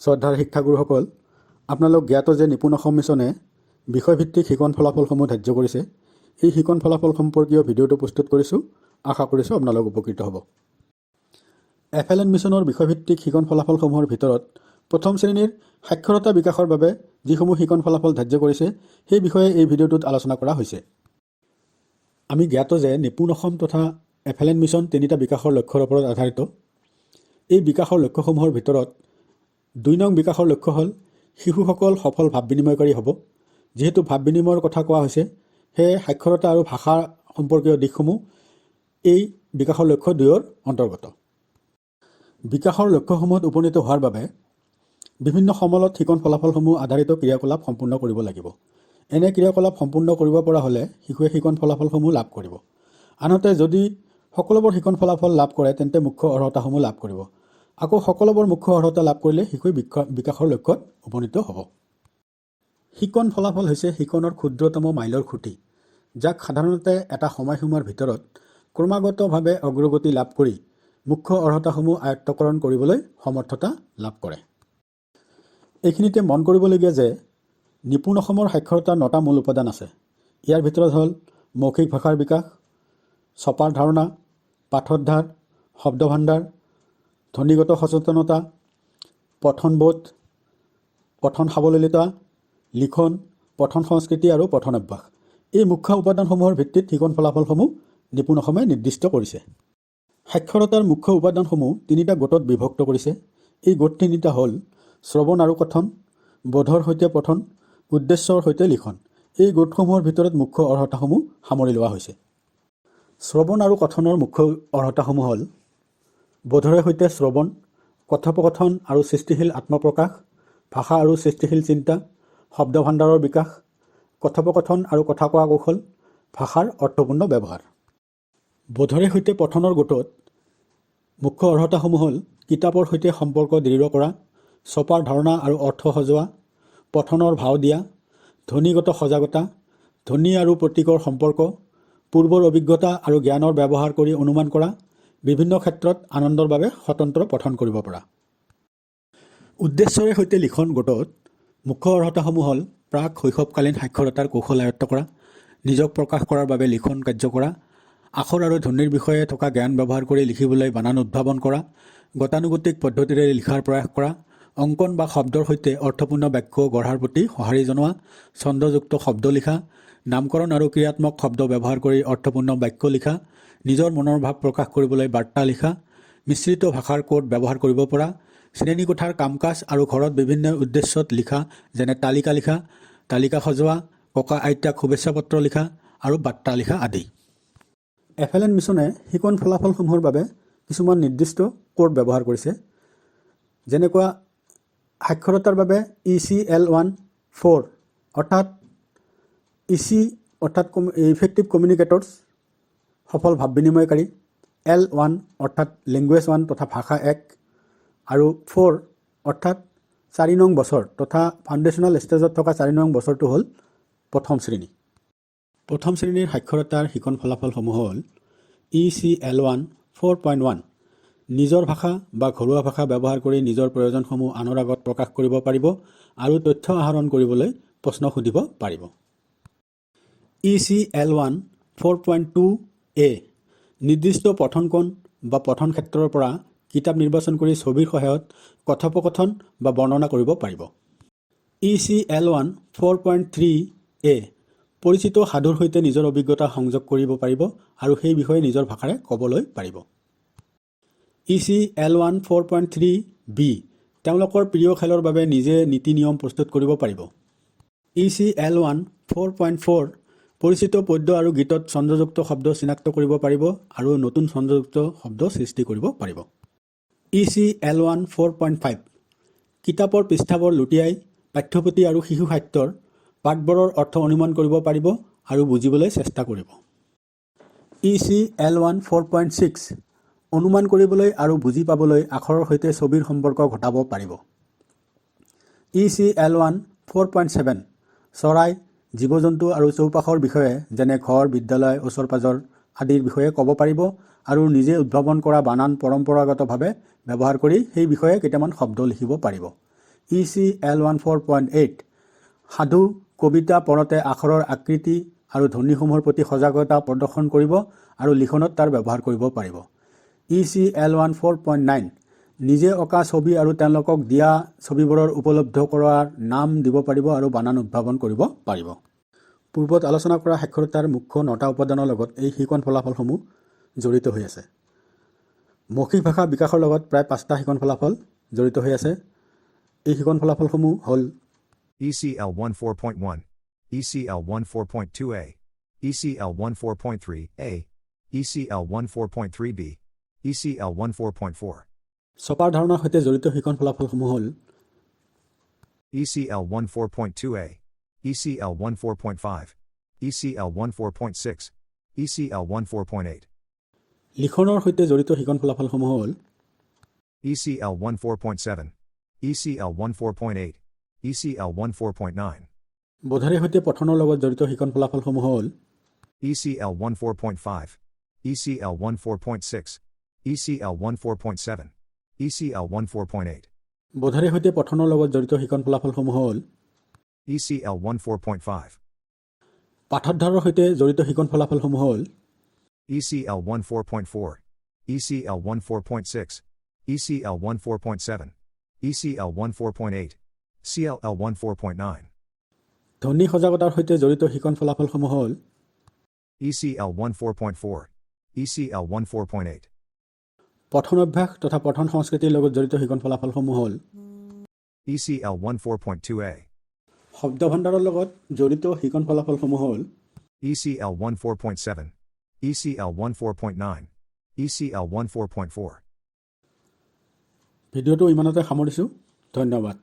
শ্ৰদ্ধাৰ শিক্ষাগুৰুসকল, আপোনালোক জ্ঞাত যে নিপুণ অসম মিছনে বিষয়ভিত্তিক শিকন ফলাফলসমূহ ধাৰ্য কৰিছে। এই শিকন ফলাফল সম্পৰ্কীয় ভিডিঅ'টো প্ৰস্তুত কৰিছোঁ। আশা কৰিছোঁ আপোনালোক উপকৃত হ'ব। FLN মিছনৰ বিষয়ভিত্তিক শিকন ফলাফলসমূহৰ ভিতৰত প্ৰথম শ্ৰেণীৰ সাক্ষৰতা বিকাশৰ বাবে যিসমূহ শিকন ফলাফল ধাৰ্য কৰিছে সেই বিষয়ে এই ভিডিঅ'টোত আলোচনা কৰা হৈছে। আমি জ্ঞাত যে নিপুণ অসম তথা FLN মিছন তিনিটা বিকাশৰ লক্ষ্যৰ ওপৰত আধাৰিত। এই বিকাশৰ লক্ষ্যসমূহৰ ভিতৰত 2 নং বিকাশৰ লক্ষ্য হ'ল শিশুসকল সফল ভাৱ বিনিময়কাৰী হ'ব। যিহেতু ভাৱ বিনিময়ৰ কথা কোৱা হৈছে, সেয়ে সাক্ষৰতা আৰু ভাষা সম্পৰ্কীয় দিশসমূহ এই বিকাশৰ লক্ষ্য 2ৰ অন্তৰ্গত। বিকাশৰ লক্ষ্যসমূহত উপনীত হোৱাৰ বাবে বিভিন্ন সমলত শিকন ফলাফলসমূহ আধাৰিত ক্ৰিয়াকলাপ সম্পূৰ্ণ কৰিব লাগিব। এনে ক্ৰিয়াকলাপ সম্পূৰ্ণ কৰিব পৰা হ'লে শিশুৱে শিকন ফলাফলসমূহ লাভ কৰিব। আনহাতে যদি সকলোবোৰ শিকন ফলাফল লাভ কৰে তেন্তে মুখ্য অৰ্হতাসমূহ লাভ কৰিব। আকৌ সকলোবোৰ মুখ্য অৰ্হতা লাভ কৰিলে শিশুৱে বিকাশৰ লক্ষ্যত উপনীত হ'ব। শিকন ফলাফল হৈছে শিকনৰ ক্ষুদ্ৰতম মাইলৰ খুঁটি, যাক সাধাৰণতে এটা সময়সীমাৰ ভিতৰত ক্ৰমাগতভাৱে অগ্ৰগতি লাভ কৰি মুখ্য অৰ্হতাসমূহ আয়ত্তকৰণ কৰিবলৈ সমৰ্থতা লাভ কৰে। এইখিনিতে মন কৰিবলগীয়া যে নিপুণ অসমৰ সাক্ষৰতাৰ 9টা মূল উপাদান আছে। ইয়াৰ ভিতৰত হ'ল মৌখিক ভাষাৰ বিকাশ, ছপাৰ ধাৰণা, পাঠোদ্ধাৰ, শব্দভাণ্ডাৰ, ধ্বনিগত সচেতনতা, পঠনবোধ, পঠন সাৱলীলতা, লিখন, পঠন সংস্কৃতি আৰু পঠন অভ্যাস। এই মুখ্য উপাদানসমূহৰ ভিত্তিত শিকন ফলাফলসমূহ নিপুণ অসমে নিৰ্দিষ্ট কৰিছে। সাক্ষৰতাৰ মুখ্য উপাদানসমূহ 3টা গোটত বিভক্ত কৰিছে। এই গোট 3টা হ'ল শ্ৰৱণ আৰু কথন, বোধৰ সৈতে পঠন, উদ্দেশ্যৰ সৈতে লিখন। এই গোটসমূহৰ ভিতৰত মুখ্য অৰ্হতাসমূহ সামৰি লোৱা হৈছে। শ্ৰৱণ আৰু কথনৰ মুখ্য অৰ্হতাসমূহ হ'ল বোধৰে সৈতে শ্ৰৱণ, কথোপকথন আৰু সৃষ্টিশীল আত্মপ্ৰকাশ, ভাষা আৰু সৃষ্টিশীল চিন্তা, শব্দভাণ্ডাৰৰ বিকাশ, কথোপকথন আৰু কথা কোৱা কৌশল, ভাষাৰ অৰ্থপূৰ্ণ ব্যৱহাৰ। বোধৰে সৈতে পঠনৰ গোটত মুখ্য অৰ্হতাসমূহ হ'ল কিতাপৰ সৈতে সম্পৰ্ক দৃঢ় কৰা, ছপাৰ ধাৰণা আৰু অৰ্থ সজোৱা, পঠনৰ ভাও দিয়া, ধ্বনিগত সজাগতা, ধ্বনি আৰু প্ৰতীকৰ সম্পৰ্ক, পূৰ্বৰ অভিজ্ঞতা আৰু জ্ঞানৰ ব্যৱহাৰ কৰি অনুমান কৰা, বিভিন্ন ক্ষেত্ৰত আনন্দৰ বাবে স্বতন্ত্ৰ পঠন কৰিব পৰা। উদ্দেশ্যৰে সৈতে লিখন গোটত মুখ্য অৰ্হতাসমূহ হ'ল প্ৰাক শৈশৱকালীন সাক্ষৰতাৰ কৌশল আয়ত্ত কৰা, নিজক প্ৰকাশ কৰাৰ বাবে লিখন কাৰ্য কৰা, আখৰ আৰু ধ্বনিৰ বিষয়ে থকা জ্ঞান ব্যৱহাৰ কৰি লিখিবলৈ বানান উদ্ভাৱন কৰা, গতানুগতিক পদ্ধতিৰে লিখাৰ প্ৰয়াস কৰা, অংকন বা শব্দৰ সৈতে অৰ্থপূৰ্ণ বাক্য গঢ়াৰ প্ৰতি সঁহাৰি জনোৱা, ছন্দযুক্ত শব্দ লিখা, নামকৰণ আৰু ক্ৰিয়াত্মক শব্দ ব্যৱহাৰ কৰি অৰ্থপূৰ্ণ বাক্য লিখা, নিজৰ মনৰ ভাৱ প্ৰকাশ কৰিবলৈ বাৰ্তা লিখা, মিশ্ৰিত ভাষাৰ কোড ব্যৱহাৰ কৰিব পৰা, শ্ৰেণীকোঠাৰ কাম কাজ আৰু ঘৰত বিভিন্ন উদ্দেশ্যত লিখা যেনে তালিকা লিখা, তালিকা সজোৱা, ককা আইতাক শুভেচ্ছা পত্ৰ লিখা আৰু বাৰ্তা লিখা আদি। FLN মিছনে শিকন ফলাফলসমূহৰ বাবে কিছুমান নিৰ্দিষ্ট কোড ব্যৱহাৰ কৰিছে। যেনেকুৱা সাক্ষৰতাৰ বাবে ECL14 অৰ্থাৎ ইফেক্টিভ কমিউনিকেটৰ্ছ, সফল ভাৱ বিনিময়কাৰী, L1 অৰ্থাৎ লেংগুৱেজ 1 তথা ভাষা 1 আৰু 4 অৰ্থাৎ 4 নং বছৰ তথা ফাউণ্ডেশ্যনেল ষ্টেজত থকা 4 নং বছৰটো হ'ল প্ৰথম শ্ৰেণী। প্ৰথম শ্ৰেণীৰ সাক্ষৰতাৰ শিকন ফলাফলসমূহ হ'ল ECL1 4.1 নিজৰ ভাষা বা ঘৰুৱা ভাষা ব্যৱহাৰ কৰি নিজৰ প্ৰয়োজনসমূহ আনৰ আগত প্ৰকাশ কৰিব পাৰিব আৰু তথ্য আহৰণ কৰিবলৈ প্ৰশ্ন সুধিব পাৰিব। ECL1 4.2a নিৰ্দিষ্ট পঠনকোণ বা পঠন ক্ষেত্ৰৰ পৰা কিতাপ নিৰ্বাচন কৰি ছবিৰ সহায়ত কথোপকথন বা বৰ্ণনা কৰিব পাৰিব। ECL1 4.3a পৰিচিত সাধুৰ সৈতে নিজৰ অভিজ্ঞতা সংযোগ কৰিব পাৰিব আৰু সেই বিষয়ে নিজৰ ভাষাৰে ক'বলৈ পাৰিব। ECL1 4.3b তেওঁলোকৰ প্ৰিয় খেলৰ বাবে নিজে নীতি নিয়ম প্ৰস্তুত কৰিব পাৰিব। ECL1 4.4 পৰিচিত পদ্য আৰু গীতত ছন্দযুক্ত শব্দ চিনাক্ত কৰিব পাৰিব আৰু নতুন ছন্দযুক্ত শব্দ সৃষ্টি কৰিব পাৰিব। ECL1 4.5 কিতাপৰ পৃষ্ঠাবোৰ লুটিয়াই পাঠ্যপুথি আৰু শিশু সাহিত্যৰ পাঠবোৰৰ অৰ্থ অনুমান কৰিব পাৰিব আৰু বুজিবলৈ চেষ্টা কৰিব। ECL1 4.6 অনুমান কৰিবলৈ আৰু বুজি পাবলৈ আখৰৰ সৈতে ছবিৰ সম্পৰ্ক ঘটাব পাৰিব। ECL1 4.7 চৰাই, জীৱ জন্তু আৰু চৌপাশৰ বিষয়ে যেনে ঘৰ, বিদ্যালয়, ওচৰ পাজৰ আদিৰ বিষয়ে ক'ব পাৰিব আৰু নিজে উদ্ভাৱন কৰা বানান পৰম্পৰাগতভাৱে ব্যৱহাৰ কৰি সেই বিষয়ে কেইটামান শব্দ লিখিব পাৰিব। ECL14.8 সাধু কবিতা পঢ়োঁতে আখৰৰ আকৃতি আৰু ধ্বনিসমূহৰ প্ৰতি সজাগতা প্ৰদৰ্শন কৰিব আৰু লিখনত তাৰ ব্যৱহাৰ কৰিব পাৰিব। ECL14.9 নিজে অঁকা ছবি আৰু তেওঁলোকক দিয়া ছবিবোৰৰ উপলব্ধ কৰাৰ নাম দিব পাৰিব আৰু বানান উদ্ভাৱন কৰিব পাৰিব। পূৰ্বত আলোচনা কৰা সাক্ষৰতাৰ মুখ্য 9টা উপাদানৰ লগত এই শিকন ফলাফলসমূহ জড়িত হৈ আছে। মৌখিক ভাষা বিকাশৰ লগত প্ৰায় 5টা শিকন ফলাফল জড়িত হৈ আছে। এই শিকন ফলাফলসমূহ হ'ল ECL14.1, ECL14.2a, ECL14.3a, ECL14.3b, ECL14.4. ছপাৰ ধাৰণাৰ সৈতে জড়িত শিকন ফলাফলসমূহ হ'ল ECL14.2a, ECL14.5, ECL14.6, ECL14.8. লিখনৰ সৈতে জড়িত শিকন ফলাফলসমূহ হ'ল ECL14.7, ECL14.8, ECL14.9. বোধাৰীৰ সৈতে পঠনৰ লগত জড়িত শিকন ফলাফলসমূহ হ'ল ECL14.5, ECL14.6, ECL14.7, ECL14.8. বোধাৰীৰ সৈতে পঠনৰ লগত জড়িত শিকন ফলাফলসমূহ হ'ল ECL14.5, পাঠোদ্ধাৰৰ সৈতে জড়িত শিকন ফলাফলসমূহ হ'ল ECL14.4, ECL14.6, ECL14.7, ECL14.8, CLL14.9. ধ্বনি সজাগতাৰ সৈতে জড়িত শিকন ফলাফলসমূহ হ'ল ECL14.4, ECL14.8. পঠন অভ্যাস তথা পঠন সংস্কৃতিৰ লগত জড়িত শিকন ফলাফলসমূহ হ'ল ECL14.2a, শব্দ ভাণ্ডাৰৰ লগত জড়িত শিকন ফলাফলসমূহ হ'ল ECL14.7, ECL14.9, ECL14.4. ভিডিঅ'টো ইমানতে সামৰিছোঁ। ধন্যবাদ।